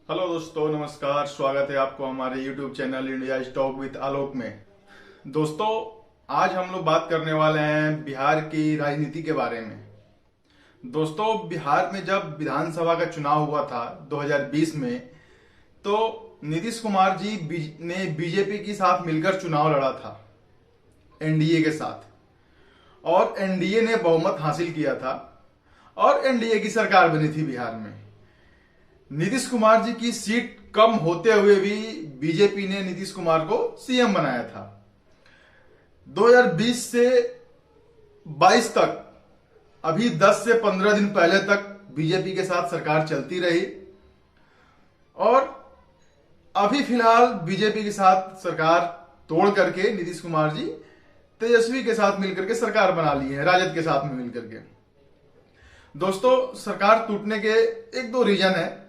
Hello दोस्तों, नमस्कार। स्वागत है आपको हमारे YouTube channel India stock with Alok में। दोस्तों, आज हम लोग बात करने वाले हैं बिहार की राजनीति के बारे में। दोस्तों, बिहार में जब विधानसभा का चुनाव हुआ था 2020 में, तो नीतीश कुमार जी ने बीजेपी के साथ मिलकर चुनाव लड़ा था, एनडीए के साथ, और एनडीए ने बहुमत हासिल किया था और एनडीए की सरकार बनी थी बिहार में। नीतीश कुमार जी की सीट कम होते हुए भी बीजेपी ने नीतीश कुमार को सीएम बनाया था। 2020 से 22 तक, अभी 10 से 15 दिन पहले तक बीजेपी के साथ सरकार चलती रही और अभी फिलहाल बीजेपी के साथ सरकार तोड़ करके नीतीश कुमार जी तेजस्वी के साथ मिलकर के सरकार बना ली है, राजद के साथ में मिलकर के। दोस्तों, सरकार टूटने के एक दो रीजन है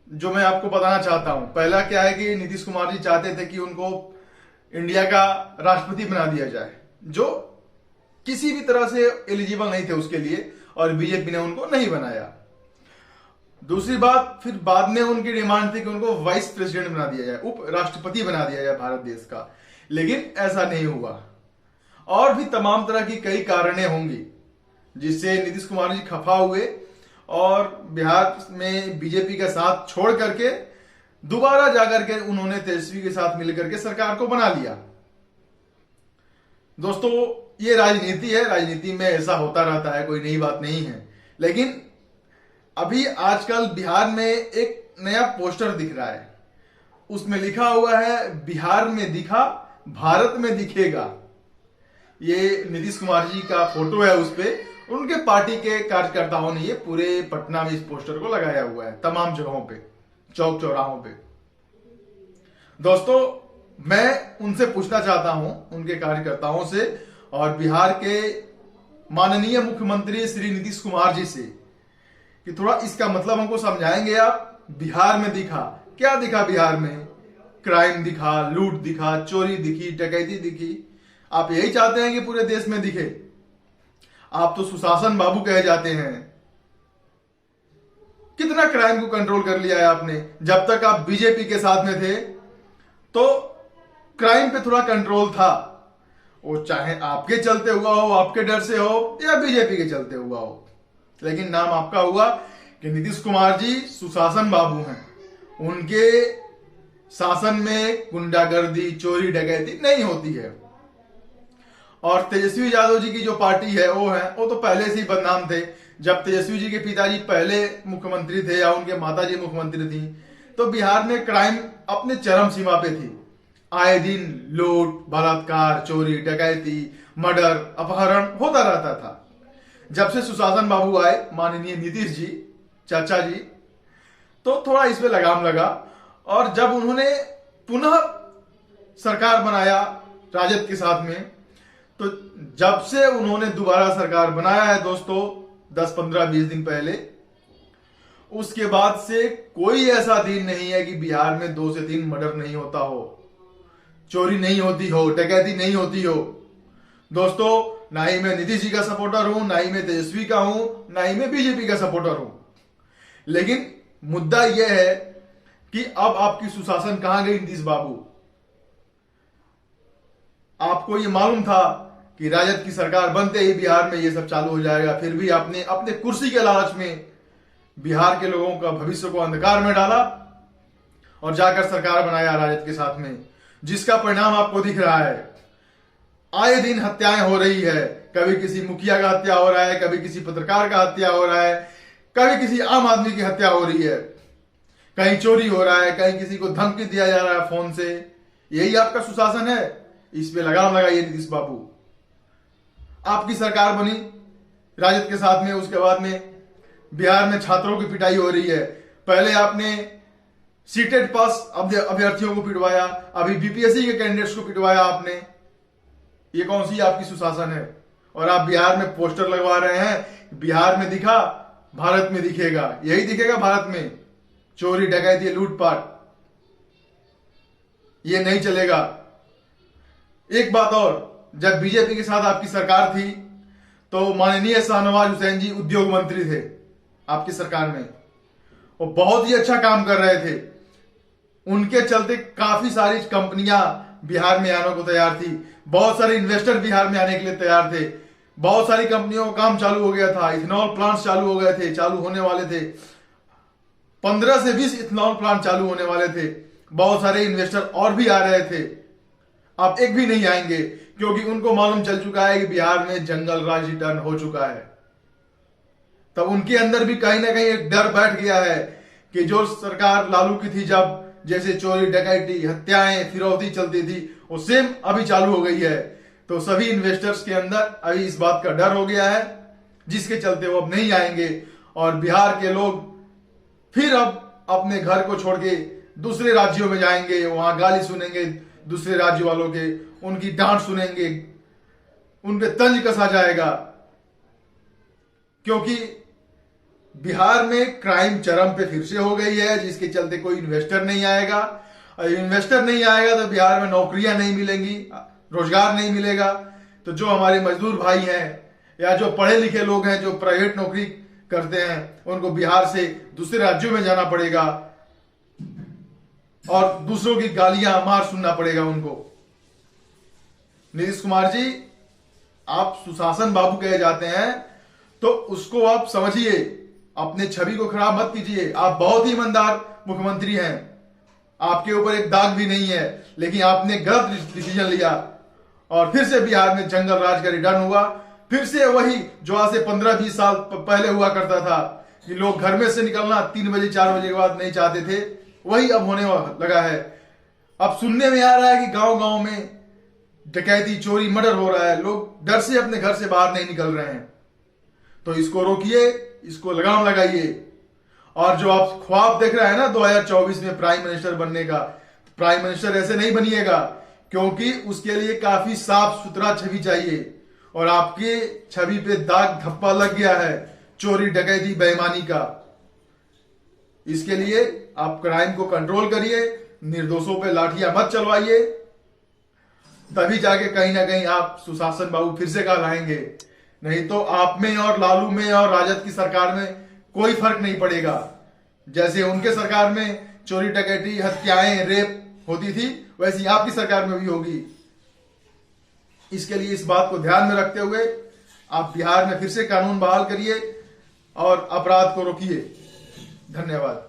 जो मैं आपको बताना चाहता हूं। पहला क्या है कि नीतीश कुमार जी चाहते थे कि उनको इंडिया का राष्ट्रपति बना दिया जाए, जो किसी भी तरह से एलिजिबल नहीं थे उसके लिए, और बीजेपी ने उनको नहीं बनाया। दूसरी बात, फिर बाद में उनकी डिमांड थी कि उनको वाइस प्रेसिडेंट बना दिया जाए, उप राष्ट्रपति बना दिया जाए भारत देश का, लेकिन ऐसा नहीं हुआ। और भी तमाम तरह की कई कारणें होंगी जिससे नीतीश कुमार जी खफा हुए और बिहार में बीजेपी का साथ छोड़ करके दोबारा जाकर के उन्होंने तेजस्वी के साथ मिलकर के सरकार को बना लिया। दोस्तों, ये राजनीति है, राजनीति में ऐसा होता रहता है, कोई नई बात नहीं है। लेकिन अभी आजकल बिहार में एक नया पोस्टर दिख रहा है, उसमें लिखा हुआ है बिहार में दिखा, भारत में दिखेगा। ये नीतीश कुमार जी का फोटो है, उस पे उनके पार्टी के कार्यकर्ताओं ने ये पूरे पटना में इस पोस्टर को लगाया हुआ है, तमाम जगहों पे, चौक चौराहों पे। दोस्तों, मैं उनसे पूछना चाहता हूं, उनके कार्यकर्ताओं से और बिहार के माननीय मुख्यमंत्री श्री नीतीश कुमार जी से, कि थोड़ा इसका मतलब हमको समझाएंगे आप। बिहार में दिखा, क्या दिखा बिहार में? क्राइम दिखा, लूट दिखा, चोरी दिखी, डकैती दिखी। आप यही चाहते हैं कि पूरे देश में दिखे? आप तो सुशासन बाबू कहे जाते हैं। कितना क्राइम को कंट्रोल कर लिया है आपने। जब तक आप बीजेपी के साथ में थे तो क्राइम पे थोड़ा कंट्रोल था, वो चाहे आपके चलते हुआ हो, आपके डर से हो, या बीजेपी के चलते हुआ हो। लेकिन नाम आपका हुआ कि नीतीश कुमार जी सुशासन बाबू हैं। उनके शासन में गुंडागर्दी, चोरी, डकैती नहीं होती है। और तेजस्वी यादव जी की जो पार्टी है वो तो पहले से ही बदनाम थे। जब तेजस्वी जी के पिताजी पहले मुख्यमंत्री थे या उनके माताजी मुख्यमंत्री थी, तो बिहार में क्राइम अपने चरम सीमा पे थी। आए दिन लूट, बलात्कार, चोरी, डकैती, मर्डर, अपहरण होता रहता था। जब से सुशासन बाबू आए, माननीय नीतीश जी, चाचा जी, तो थोड़ा इस पे लगाम लगा। और जब उन्होंने पुनः सरकार बनाया राजद के साथ में, तो जब से उन्होंने दोबारा सरकार बनाया है दोस्तों, 10, 15, 20 दिन पहले, उसके बाद से कोई ऐसा दिन नहीं है कि बिहार में 2 से 3 मर्डर नहीं होता हो, चोरी नहीं होती हो, डकैती नहीं होती हो। दोस्तों, ना ही मैं नीतीश जी का सपोर्टर हूं, ना ही मैं तेजस्वी का हूं, ना ही मैं बीजेपी का सपोर्टर हूं। लेकिन मुद्दा यह है कि अब आपकी सुशासन कहां गई नीतीश बाबू? आपको ये मालूम था कि राजद की सरकार बनते ही बिहार में ये सब चालू हो जाएगा, फिर भी आपने अपने कुर्सी के लालच में बिहार के लोगों का भविष्य को अंधकार में डाला और जाकर सरकार बनाया राजद के साथ में, जिसका परिणाम आपको दिख रहा है। आए दिन हत्याएं हो रही है, कभी किसी मुखिया का हत्या हो रहा है, कभी किसी पत्रकार का हत्या हो रहा है, कभी किसी आम आदमी की हत्या हो रही है, कहीं चोरी हो रहा है, कहीं किसी को धमकी दिया जा रहा है फोन से। यही आपका सुशासन है? इस पे लगाम लगाइए नीतीश बाबू। आपकी सरकार बनी राजद के साथ में, उसके बाद में बिहार में छात्रों की पिटाई हो रही है। पहले आपने सीटेट पास अभ्यर्थियों को पिटवाया, अभी बीपीएससी के कैंडिडेट्स को पिटवाया आपने। ये कौन सी आपकी सुशासन है? और आप बिहार में पोस्टर लगवा रहे हैं, बिहार में दिखा, भारत में दिखेगा। यही दिखेगा भारत में? चोरी, डकैती, लूटपाट, ये नहीं चलेगा। एक बात और, जब बीजेपी के साथ आपकी सरकार थी तो माननीय शाहनवाज हुसैन जी उद्योग मंत्री थे आपकी सरकार में। वो बहुत ही अच्छा काम कर रहे थे। उनके चलते काफी सारी कंपनियां बिहार में आने को तैयार थी, बहुत सारे इन्वेस्टर बिहार में आने के लिए तैयार थे, बहुत सारी कंपनियों का काम चालू हो गया था, इथेनॉल प्लांट चालू हो गए थे, चालू होने वाले थे, 15 से 20 इथेनॉल प्लांट चालू होने वाले थे। बहुत सारे इन्वेस्टर और भी आ रहे थे। अब एक भी नहीं आएंगे, क्योंकि उनको मालूम चल चुका है कि बिहार में जंगल राज रिटर्न हो चुका है। तब उनके अंदर भी कहीं ना कहीं एक डर बैठ गया है कि जो सरकार लालू की थी, जब जैसे चोरी डकैती हत्याएं फिरौती चलती थी, वो सेम अभी चालू हो गई है। तो सभी इन्वेस्टर्स के अंदर अभी इस बात का डर हो गया है, जिसके चलते वो अब नहीं आएंगे और बिहार के लोग फिर अब अपने घर को छोड़ के दूसरे राज्यों में जाएंगे, वहां गाली सुनेंगे दूसरे राज्य वालों के, उनकी डांट सुनेंगे, उन पे तंज कसा जाएगा। क्योंकि बिहार में क्राइम चरम पे फिर से हो गई है, जिसके चलते कोई इन्वेस्टर नहीं आएगा, और इन्वेस्टर नहीं आएगा तो बिहार में नौकरियां नहीं मिलेंगी, रोजगार नहीं मिलेगा। तो जो हमारे मजदूर भाई हैं या जो पढ़े लिखे लोग हैं, जो प्राइवेट नौकरी करते हैं, उनको बिहार से दूसरे राज्यों में जाना पड़ेगा और दूसरों की गालियां मार सुनना पड़ेगा उनको। नीतीश कुमार जी, आप सुशासन बाबू कहे जाते हैं, तो उसको आप समझिए, अपने छवि को खराब मत कीजिए। आप बहुत ही ईमानदार मुख्यमंत्री हैं, आपके ऊपर एक दाग भी नहीं है, लेकिन आपने गलत डिसीजन लिया और फिर से बिहार में जंगल राज का रिटर्न हुआ। फिर से वही जो आज से 15-20 साल पहले हुआ करता था कि लोग घर में से निकलना 3 बजे 4 बजे के बाद नहीं चाहते थे, वही अब होने लगा है। अब सुनने में आ रहा है कि गांव गांव में डकैती चोरी मर्डर हो रहा है, लोग डर से अपने घर से बाहर नहीं निकल रहे हैं। तो इसको रोकिए, इसको लगाम लगाइए। और जो आप ख्वाब देख रहे हैं ना 2024 में प्राइम मिनिस्टर बनने का, प्राइम मिनिस्टर ऐसे नहीं बनिएगा, क्योंकि उसके लिए काफी साफ सुथरा छवि चाहिए और आपके छवि पे दाग धब्बा लग गया है चोरी डकैती बेईमानी का। इसके लिए आप क्राइम को कंट्रोल करिए, निर्दोषों पे लाठियां मत चलवाइए, तभी जाके कहीं ना कहीं आप सुशासन बाबू फिर से कहलाएंगे। नहीं तो आप में और लालू में और राजद की सरकार में कोई फर्क नहीं पड़ेगा। जैसे उनके सरकार में चोरी डकैती हत्याएं रेप होती थी, वैसी आपकी सरकार में भी होगी। इसके लिए इस बात को ध्यान में रखते हुए आप बिहार में फिर से कानून बहाल करिए और अपराध को रोकिए। धन्यवाद।